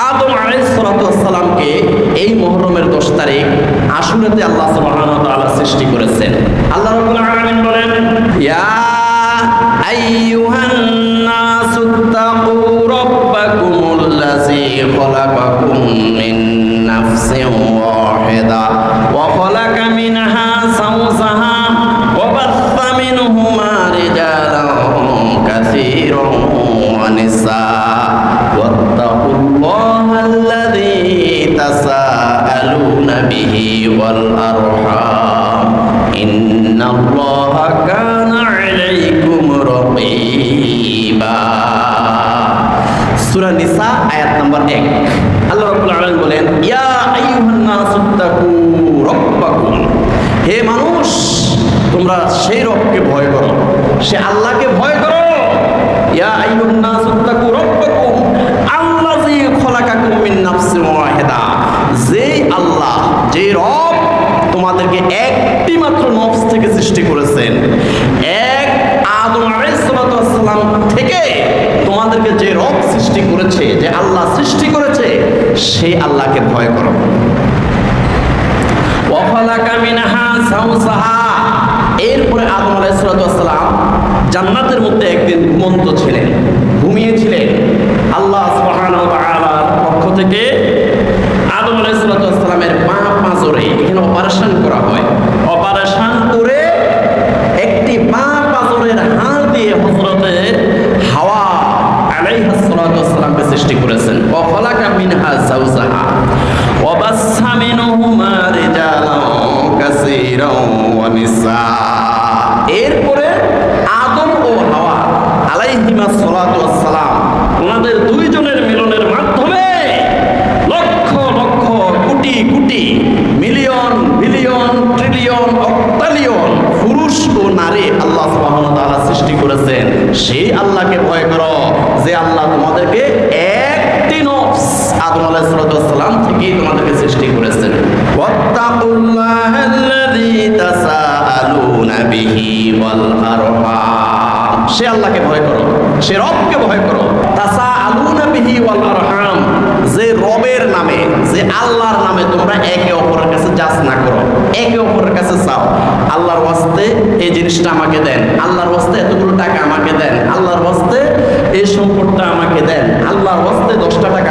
আদম আলাইহিস সালাতু ওয়াস সালামকে এই মুহররমের 10 তারিখ আশুরাতে আল্লাহ সুবহানাহু ওয়া তাআলা সৃষ্টি করেছেন। আল্লাহ রাব্বুল আলামিন বলেন, ইয়া আইয়ুহান নাসুত্তাকু রাব্বাকুমুল্লাযী খালাকাকুম মিন নাফসিন ওয়াহিদা ওয়া খালাকা মিনহা যাওজাহা ওয়া বাথা মিনহুমা রিজালান কাসীরান ওয়া নিসা ওয়াত্তাকুল্লাহা আল্লাযী তাসাআলুনা বিহি ওয়াল আরহাম ইন্নাল্লাহা কানা আলাইকুম রাকীবা। সূরা নিসা আয়াত নম্বর 1। আল্লাহ রাব্বুল আলামিন বলেন, ইয়া আইয়ুহান নাসুত্তাকু রাব্বাকুম, হে মানুষ তোমরা সেই রবকে ভয় করো, সে আল্লাহকে ভয় করো। ইয়া আইয়ুহান নাসুত্তাকু রাব্বাকুম আল্লাযী খালাকাকুম মিন নাফসিন ওয়াহিদা, যেই আল্লাহ, যে রব তোমাদেরকে একটি মাত্র নফস থেকে সৃষ্টি করেছেন, এক আদম আলাইহিস সালাতু ওয়াস সালাম থেকে তোমাদেরকে যে রব সৃষ্টি করেছে, যে আল্লাহ সৃষ্টি করেছে, সেই আল্লাহকে ভয় করো। ওয়া খালাকা মিনহা যাওজাহা, এরপরে আদম আলাইহিস সালাতু ওয়াস সালাম জান্নাতের মধ্যে একদিন ঘুমন্ত ছিলেন, ঘুমিয়েছিলেন। আল্লাহ সুবহানাহু ওয়া তাআলার পক্ষ থেকে আদম আলাইহিস সালাতু ওয়াস সালামের পা পাঁজরে এখানে অপারেশন করা হয়। অপারেশন করে একটি পা পাঁজরের হাড় দিয়ে হযরতে হাওয়া আলাইহিস সালাতু ওয়াস সালামকে সৃষ্টি করেছেন। ওয়া খালাকা মিনহা যাওজাহা ওয়া বাসসা মিনহুমা রিজালান কাসীরান ওয়া নিসা। এরপরে আদম ও হাওয়া আলাইহিমাস সালাতু ওয়াস সালাম ওনাদের দুইজনের মিলনের মাধ্যমে lakh lakh crore crore million billion trillion অক্টালিয়ন পুরুষ ও নারী আল্লাহ সুবহানাহু ওয়া তাআলা সৃষ্টি করেছেন। সেই আল্লাহকে ভয় করো, যে আল্লাহ তোমাদেরকে একটি নফস আদম আলাইহিস সালাতু ওয়াস সালাম থেকেই তোমাদেরকে সৃষ্টি করেছেন। ওয়াত্তাকুল্লাহাল্লাযী তাসাআলুনা বিহি ওয়াল আরহাম, সে আল্লাহকে ভয় করো, সে রবকে ভয় করো। তাসাআলুনা বিহি ওয়াল আরহাম, যে রবের নামে, যে আল্লাহর নামে তোমরা একে অপরের কাছে যাচনা করো, একে অপরের কাছে চাও, আল্লাহর ওয়াস্তে এই জিনিসটা আমাকে দেন, আল্লাহর ওয়াস্তে এতগুলো টাকা আমাকে দেন, আল্লাহর ওয়াস্তে এই সম্পদটা আমাকে দেন, আল্লাহর ওয়াস্তে 10টা টাকা